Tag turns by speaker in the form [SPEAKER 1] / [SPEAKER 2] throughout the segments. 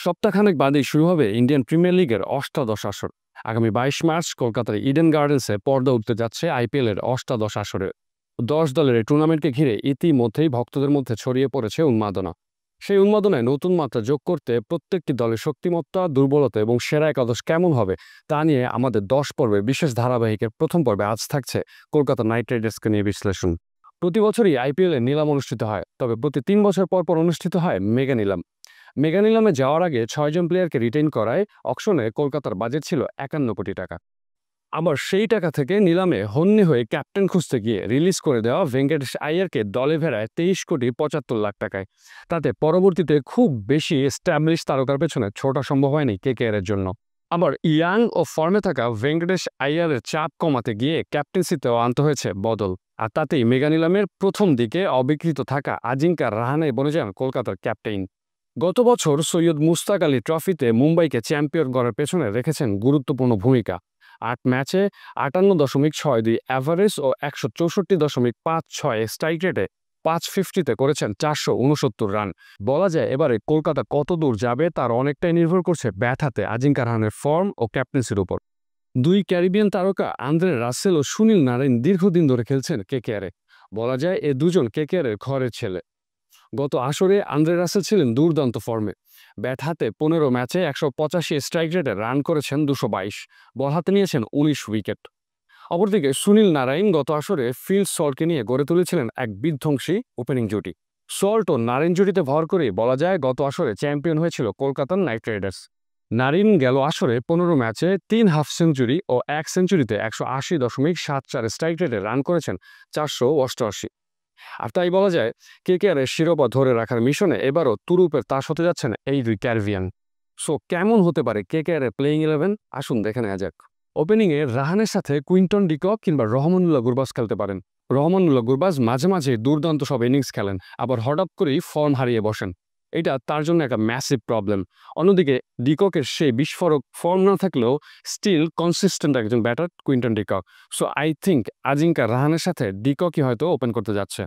[SPEAKER 1] সপ্তাহখানেক বাদেই শুরু হবে ইন্ডিয়ান প্রিমিয়ার লিগের অষ্টাদশ আসর। আগামী 22 মার্চ কলকাতার ইডেন গার্ডেন্সে পর্দা উঠতে যাচ্ছে আইপিএল এর অষ্টাদশ আসরে। 10 দলের এই টুর্নামেন্টকে ঘিরে ইতিমধ্যেই ভক্তদের মধ্যে ছড়িয়ে পড়েছে উন্মাদনা। সেই উন্মাদনায় নতুন মাত্রা যোগ করতে প্রত্যেকটি দলের শক্তিমত্তা, দুর্বলতা এবং সেরা একাদশ কেমন হবে তা নিয়ে আমাদের 10 পর্বের বিশেষ ধারাবাহিকের প্রথম পর্বে আজ থাকছে কলকাতা নাইট রাইডার্সকে নিয়ে বিশ্লেষণ। প্রতি বছরই আইপিএল এ নিলাম অনুষ্ঠিত হয়, তবে প্রতি 3 বছর পর পর অনুষ্ঠিত হয় মেগা নিলাম। মেগা নিলামে যাওয়ার আগে 6 জন প্লেয়ারকে রিটেইন করায় অকশনে কলকাতার বাজেট ছিল 51 কোটি টাকা। আবার সেই টাকা থেকে নিলামে হন্যে হয়ে ক্যাপ্টেন খুঁজতে গিয়ে রিলিজ করে দেওয়া ভেঙ্কটেশ আইয়ারকে দলে ভেড়ায় 23 কোটি 75 লাখ টাকায়। তাতে পরবর্তীতে খুব বেশি এস্টাবলিশ তারকার পেছনে ছোটা সম্ভব হয়নি কেকেআর এর জন্য। আবার ইয়াং ও ফর্মে থাকা ভেঙ্কটেশ আইয়ারের চাপ কমাতে গিয়ে ক্যাপ্টেন্সিতেও আনতে হয়েছে বদল। আর তাতেই মেগা নিলামের প্রথম দিকে অবিকৃত থাকা আজিঙ্কা রাহানে বনে যান কলকাতার ক্যাপ্টেন। গত বছর সৈয়দ মুশতাক আলী ট্রফিতে মুম্বাইকে চ্যাম্পিয়ন করার পেছনে রেখেছেন গুরুত্বপূর্ণ ভূমিকা। 8 ম্যাচে 58.62 অ্যাভারেজ ও 164.56 স্ট্রাইক রেটে 550-তে করেছেন 469 রান। বলা যায় এবারে কলকাতা কত দূর যাবে তার অনেকটাই নির্ভর করছে ব্যাট হাতে আজিঙ্কা রাহানের ফর্ম ও ক্যাপ্টেন্সির উপর। দুই ক্যারিবিয়ান তারকা আন্দ্রে রাসেল ও সুনীল নারাইন দীর্ঘদিন ধরে খেলছেন কেকেআরে। বলা যায় এ দুজন কেকেআরের ঘরের ছেলে। গত আসরে আন্দ্রে রাসেল ছিলেন দুর্দান্ত ফর্মে। ব্যাট হাতে 15 ম্যাচে 185 স্ট্রাইক রেটে রান করেছেন 222, বল হাতে নিয়েছেন 19 উইকেট। অপরদিকে সুনীল নারাইন গত আসরে ফিল সল্টকে নিয়ে গড়ে তুলেছিলেন এক বিধ্বংসী ওপেনিং জুটি। সল্ট ও নারিন জুটিতে ভর করেই বলা যায় গত আসরে চ্যাম্পিয়ন হয়েছিল কলকাতার নাইট রাইডার্স। নারিন গেল আসরে 15 ম্যাচে 3 হাফ সেঞ্চুরি ও 1 সেঞ্চুরিতে 180.74 স্ট্রাইক রেটে রান করেছেন 488। আর তাই বলা যায় কেকেআরের শিরোপা ধরে রাখার মিশনে এবারও তুরুপের তাস হতে যাচ্ছেন এই দুই ক্যারিবিয়ান। সো কেমন হতে পারে কেকেআরের প্লেইং 11? আসুন দেখে নেওয়া যাক। ওপেনিংয়ে রাহানের সাথে কুইন্টন ডিকক কিংবা রহমানুল্লাহ গুরবাজ খেলতে পারেন। রহমানুল্লাহ গুরবাজ মাঝে মাঝে দুর্দান্ত সব ইনিংস খেলেন, আবার হঠাৎ করেই ফর্ম হারিয়ে বসেন। এটা তার জন্য একটা ম্যাসিভ প্রবলেম। অন্যদিকে ডিককের সেই বিস্ফোরক ফর্ম না থাকলেও স্টিল কনসিস্টেন্ট একজন batter Quinton de Kock. So I think Ajinkya রাহানের সাথে ডিককই হয়তো ওপেন করতে যাচ্ছে।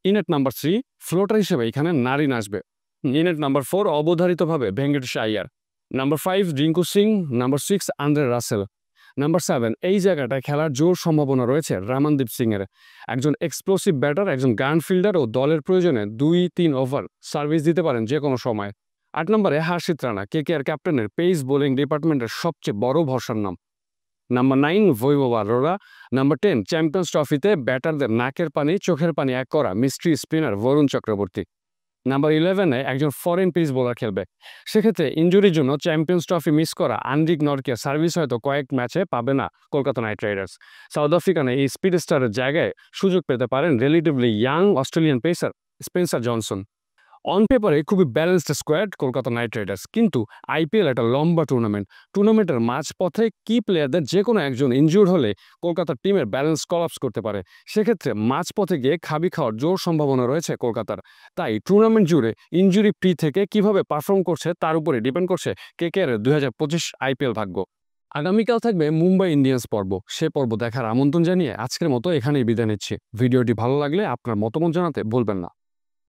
[SPEAKER 1] ইনেট নাম্বার 3 ফ্লোটার হিসেবে এখানে নারিন আসবে। ইনেট নাম্বার 4 অবধারিতভাবে Venkatesh Iyer. Number 5 Rinku Singh. Number 6 Andre Russell. Number 7 এই জায়গাটায় খেলার জোর সম্ভাবনা রয়েছে রামানদীপ সিং এর। একজন এক্সপ্লোসিভ ব্যাটার, একজন গান ফিল্ডার ও দলের প্রয়োজনে 2-3 ওভার সার্ভিস দিতে পারেন যে কোনো সময়। 8 নম্বরে হার্ষিত রানা, কেকেআর ক্যাপ্টেনের পেস বোলিং ডিপার্টমেন্টের সবচেয়ে বড় ভরসার নাম। Number 9 Vaibhav Arora. Number 10 champions ট্রফিতে ব্যাটারদের নাকের পানি চোখের পানি এক করা mystery spinner Varun Chakravarthy. Number 11-এ একজন ফরেন পেস বোলার খেলবে। সেক্ষেত্রে ইনজুরির জন্য চ্যাম্পিয়ন্স ট্রফি মিস করা আন্দ্রিক নরকিয়া সার্ভিস হয়তো কয়েক ম্যাচে পাবে না কলকাতা নাইট রাইডার্স। সাউথ আফ্রিকানে এই স্পিড স্টারের জায়গায় সুযোগ পেতে পারেন relatively young Australian pacer Spencer Johnson. On পেপারে খুবই balanced squad Kolkata night Riders, কিন্তু আইপিএল একটা লম্বা টুর্নামেন্টের মাঝপথে কি প্লেয়ারদের যে কোনো একজন ইনজুর হলে কলকাতার টিমের ব্যালেন্স কলাপস করতে পারে। সেক্ষেত্রে মাঝপথে গিয়ে খাবি খাওয়ার জোর সম্ভাবনা রয়েছে কলকাতার। তাই টুর্নামেন্ট জুড়ে ইনজুরি ফ্রি থেকে কিভাবে পারফর্ম করছে তার উপরে ডিপেন্ড করছে কেকেআর 2025 আইপিএল ভাগ্য। আগামীকাল থাকবে মুম্বাই ইন্ডিয়ান্স পর্ব। সে পর্ব দেখার আমন্ত্রণ জানিয়ে আজকের মতো এখানেই বিদায় নিচ্ছি। ভিডিওটি ভালো লাগলে আপনার মতামত জানাতে ভুলবেন না।